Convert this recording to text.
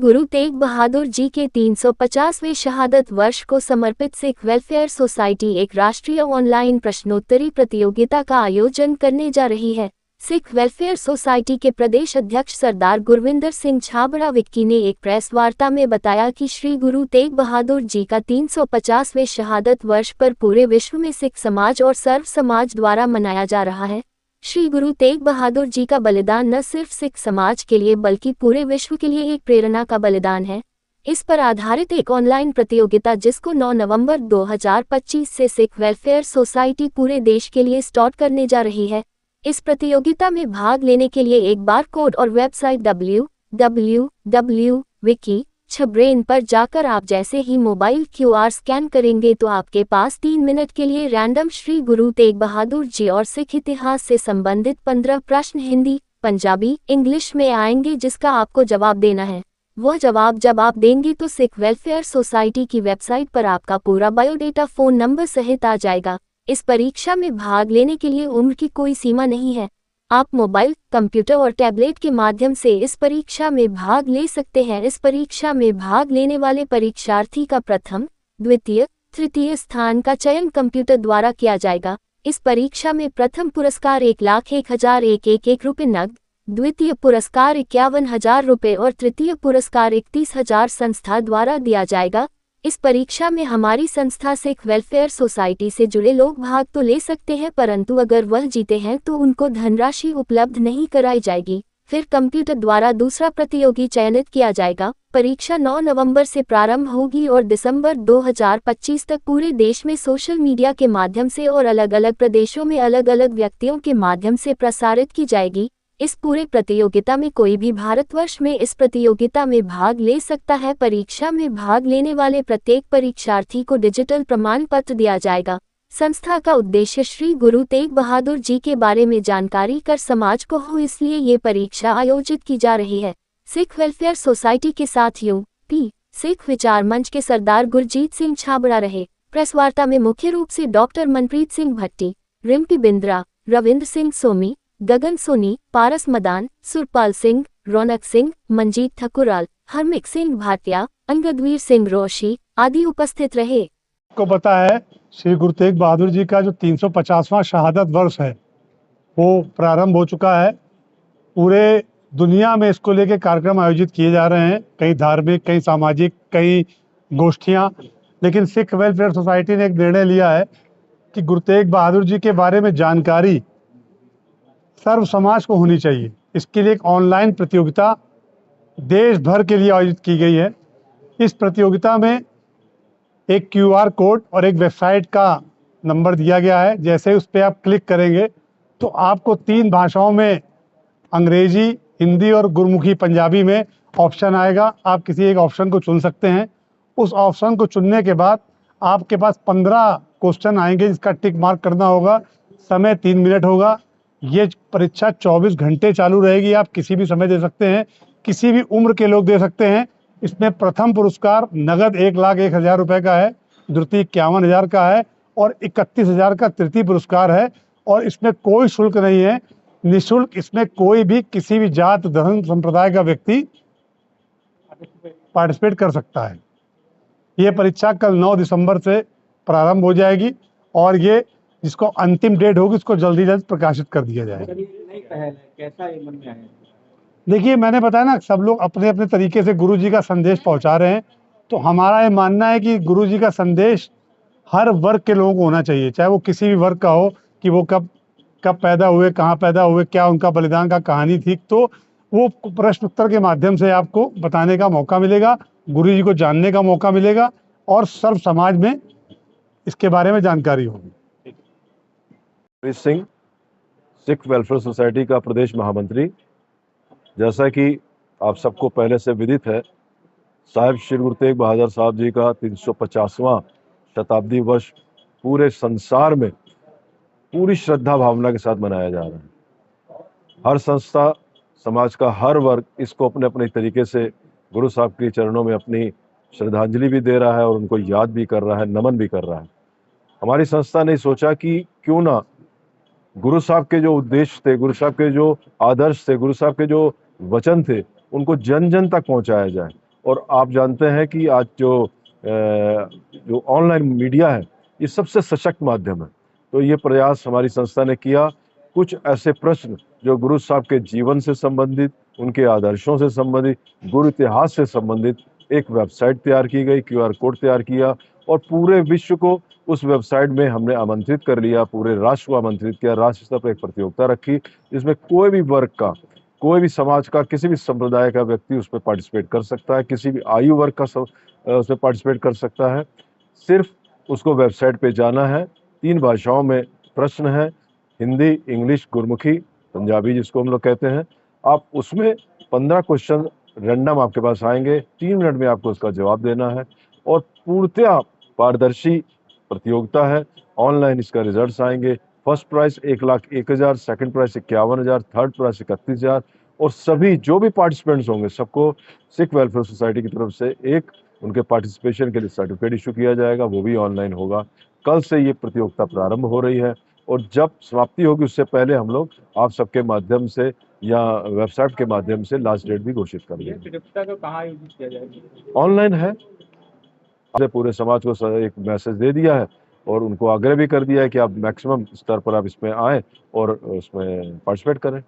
गुरु तेग बहादुर जी के 350वें शहादत वर्ष को समर्पित सिख वेलफेयर सोसाइटी एक राष्ट्रीय ऑनलाइन प्रश्नोत्तरी प्रतियोगिता का आयोजन करने जा रही है। सिख वेलफेयर सोसाइटी के प्रदेश अध्यक्ष सरदार गुरविंदर सिंह छाबड़ा विक्की ने एक प्रेस वार्ता में बताया कि श्री गुरु तेग बहादुर जी का 350वें शहादत वर्ष पर पूरे विश्व में सिख समाज और सर्व समाज द्वारा मनाया जा रहा है। श्री गुरु तेग बहादुर जी का बलिदान न सिर्फ सिख समाज के लिए बल्कि पूरे विश्व के लिए एक प्रेरणा का बलिदान है। इस पर आधारित एक ऑनलाइन प्रतियोगिता जिसको 9 नवंबर 2025 से सिख वेलफेयर सोसाइटी पूरे देश के लिए स्टार्ट करने जा रही है। इस प्रतियोगिता में भाग लेने के लिए एक बार कोड और वेबसाइट www.wiki.brain पर जाकर आप जैसे ही मोबाइल QR स्कैन करेंगे तो आपके पास 3 मिनट के लिए रैंडम श्री गुरु तेग बहादुर जी और सिख इतिहास से संबंधित 15 प्रश्न हिंदी, पंजाबी, इंग्लिश में आएंगे जिसका आपको जवाब देना है। वह जवाब जब आप देंगे तो सिख वेलफेयर सोसाइटी की वेबसाइट पर आपका पूरा बायोडेटा फोन नंबर सहित आ जाएगा। इस परीक्षा में भाग लेने के लिए उम्र की कोई सीमा नहीं है। आप मोबाइल, कंप्यूटर और टैबलेट के माध्यम से इस परीक्षा में भाग ले सकते हैं। इस परीक्षा में भाग लेने वाले परीक्षार्थी का प्रथम, द्वितीय, तृतीय स्थान का चयन कंप्यूटर द्वारा किया जाएगा। इस परीक्षा में प्रथम पुरस्कार 1,01,111 रुपये नकद, द्वितीय पुरस्कार 51,000 रुपये और तृतीय पुरस्कार 31,000 संस्था द्वारा दिया जाएगा। इस परीक्षा में हमारी संस्था सिख वेलफेयर सोसाइटी से जुड़े लोग भाग तो ले सकते हैं, परंतु अगर वह जीते हैं तो उनको धनराशि उपलब्ध नहीं कराई जाएगी। फिर कंप्यूटर द्वारा दूसरा प्रतियोगी चयनित किया जाएगा। परीक्षा 9 नवंबर से प्रारंभ होगी और दिसंबर 2025 तक पूरे देश में सोशल मीडिया के माध्यम से और अलग अलग प्रदेशों में अलग अलग व्यक्तियों के माध्यम से प्रसारित की जाएगी। इस पूरे प्रतियोगिता में कोई भी भारतवर्ष में इस प्रतियोगिता में भाग ले सकता है। परीक्षा में भाग लेने वाले प्रत्येक परीक्षार्थी को डिजिटल प्रमाण पत्र दिया जाएगा। संस्था का उद्देश्य श्री गुरु तेग बहादुर जी के बारे में जानकारी कर समाज को हो, इसलिए ये परीक्षा आयोजित की जा रही है। सिख वेलफेयर सोसाइटी के साथ यूपी सिख विचार मंच के सरदार गुरजीत सिंह छाबड़ा रहे। प्रेस वार्ता में मुख्य रूप से डॉक्टर मनप्रीत सिंह भट्टी, रिम्पी बिंद्रा, रविंद्र सिंह सोमी, गगन सोनी, पारस मदान, सुरपाल सिंह, रौनक सिंह, मंजीत ठकुराल, हरमिक सिंह भाटिया, अंगदवीर सिंह रोशी आदि उपस्थित रहे। को पता है श्री गुरु तेग बहादुर जी का जो 350वां शहादत वर्ष है वो प्रारंभ हो चुका है। पूरे दुनिया में इसको लेके कार्यक्रम आयोजित किए जा रहे हैं, कई धार्मिक, कई सामाजिक, कई गोष्ठियां। लेकिन सिख वेलफेयर सोसाइटी ने एक निर्णय लिया है कि गुरु तेग बहादुर जी के बारे में जानकारी सर्व समाज को होनी चाहिए। इसके लिए एक ऑनलाइन प्रतियोगिता देश भर के लिए आयोजित की गई है। इस प्रतियोगिता में एक QR कोड और एक वेबसाइट का नंबर दिया गया है। जैसे उस पर आप क्लिक करेंगे तो आपको 3 भाषाओं में, अंग्रेजी, हिंदी और गुरमुखी पंजाबी में ऑप्शन आएगा। आप किसी एक ऑप्शन को चुन सकते हैं। उस ऑप्शन को चुनने के बाद आपके पास 15 क्वेश्चन आएंगे जिसका टिक मार्क करना होगा। समय 3 मिनट होगा। ये परीक्षा 24 घंटे चालू रहेगी। आप किसी भी समय दे सकते हैं, किसी भी उम्र के लोग दे सकते हैं। इसमें प्रथम पुरस्कार नगद 1,01,000 रुपये का है, द्वितीय 51,000 का है और 31,000 का तृतीय पुरस्कार है। और इसमें कोई शुल्क नहीं है, निःशुल्क। इसमें कोई भी किसी भी जात, धर्म, संप्रदाय का व्यक्ति पार्टिसिपेट कर सकता है। ये परीक्षा कल 9 दिसंबर से प्रारंभ हो जाएगी और ये जिसको अंतिम डेट होगी उसको जल्दी जल्द प्रकाशित कर दिया जाएगा। कैसा ये मन में आया? देखिए, मैंने बताया ना, सब लोग अपने अपने तरीके से गुरु जी का संदेश पहुंचा रहे हैं। तो हमारा ये मानना है कि गुरु जी का संदेश हर वर्ग के लोगों को होना चाहिए, चाहे वो किसी भी वर्ग का हो, कि वो कब पैदा हुए, कहाँ पैदा हुए, क्या उनका बलिदान का कहानी थी। तो वो प्रश्न उत्तर के माध्यम से आपको बताने का मौका मिलेगा, गुरु जी को जानने का मौका मिलेगा और सर्व समाज में इसके बारे में जानकारी होगी। सिंह, सिख वेलफेयर सोसाइटी का प्रदेश महामंत्री। जैसा कि आप सबको पहले से विदित है, साहिब श्री गुरु तेग बहादुर साहब जी का 350वां शताब्दी वर्ष पूरे संसार में पूरी श्रद्धा भावना के साथ मनाया जा रहा है। हर संस्था, समाज का हर वर्ग इसको अपने अपने तरीके से गुरु साहब के चरणों में अपनी श्रद्धांजलि भी दे रहा है और उनको याद भी कर रहा है, नमन भी कर रहा है। हमारी संस्था ने सोचा कि क्यों ना गुरु साहब के जो उद्देश्य थे, गुरु साहब के जो आदर्श थे, गुरु साहब के जो वचन थे, उनको जन जन तक पहुंचाया जाए। और आप जानते हैं कि आज जो ऑनलाइन मीडिया है ये सबसे सशक्त माध्यम है। तो ये प्रयास हमारी संस्था ने किया। कुछ ऐसे प्रश्न जो गुरु साहब के जीवन से संबंधित, उनके आदर्शों से संबंधित, गुरु इतिहास से संबंधित एक वेबसाइट तैयार की गई, QR कोड तैयार किया और पूरे विश्व को उस वेबसाइट में हमने आमंत्रित कर लिया, पूरे राष्ट्र को आमंत्रित किया। राष्ट्र स्तर पर एक प्रतियोगिता रखी जिसमें कोई भी वर्ग का, कोई भी समाज का, किसी भी संप्रदाय का व्यक्ति उसमें पार्टिसिपेट कर सकता है, किसी भी आयु वर्ग का उसमें पार्टिसिपेट कर सकता है। सिर्फ उसको वेबसाइट पे जाना है। 3 भाषाओं में प्रश्न है, हिंदी, इंग्लिश, गुरमुखी, पंजाबी जिसको हम लोग कहते हैं। आप उसमें 15 क्वेश्चन रैंडम आपके पास आएंगे, 3 मिनट में आपको उसका जवाब देना है और पूर्णतः पारदर्शी प्रतियोगिता है। ऑनलाइन इसका रिजल्ट्स आएंगे। First prize 1,01,000, second prize 51,000, third prize 31,000 और सभी जो भी पार्टिसिपेंट्स होंगे सबको सिख वेलफेयर सोसाइटी की तरफ से एक उनके पार्टिसिपेशन के लिए सर्टिफिकेट इशू किया जाएगा, वो भी ऑनलाइन होगा। कल से ये प्रतियोगिता प्रारंभ हो रही है और जब समाप्ति होगी उससे पहले हम लोग आप सबके माध्यम से या वेबसाइट के माध्यम से लास्ट डेट भी घोषित कर देंगे। प्रतियोगिता को कहाँ आयोजित किया जाएगा? ऑनलाइन है। आपने पूरे समाज को एक मैसेज दे दिया है और उनको आग्रह भी कर दिया है कि आप मैक्सिमम स्तर पर आप इसमें आएँ और उसमें पार्टिसिपेट करें।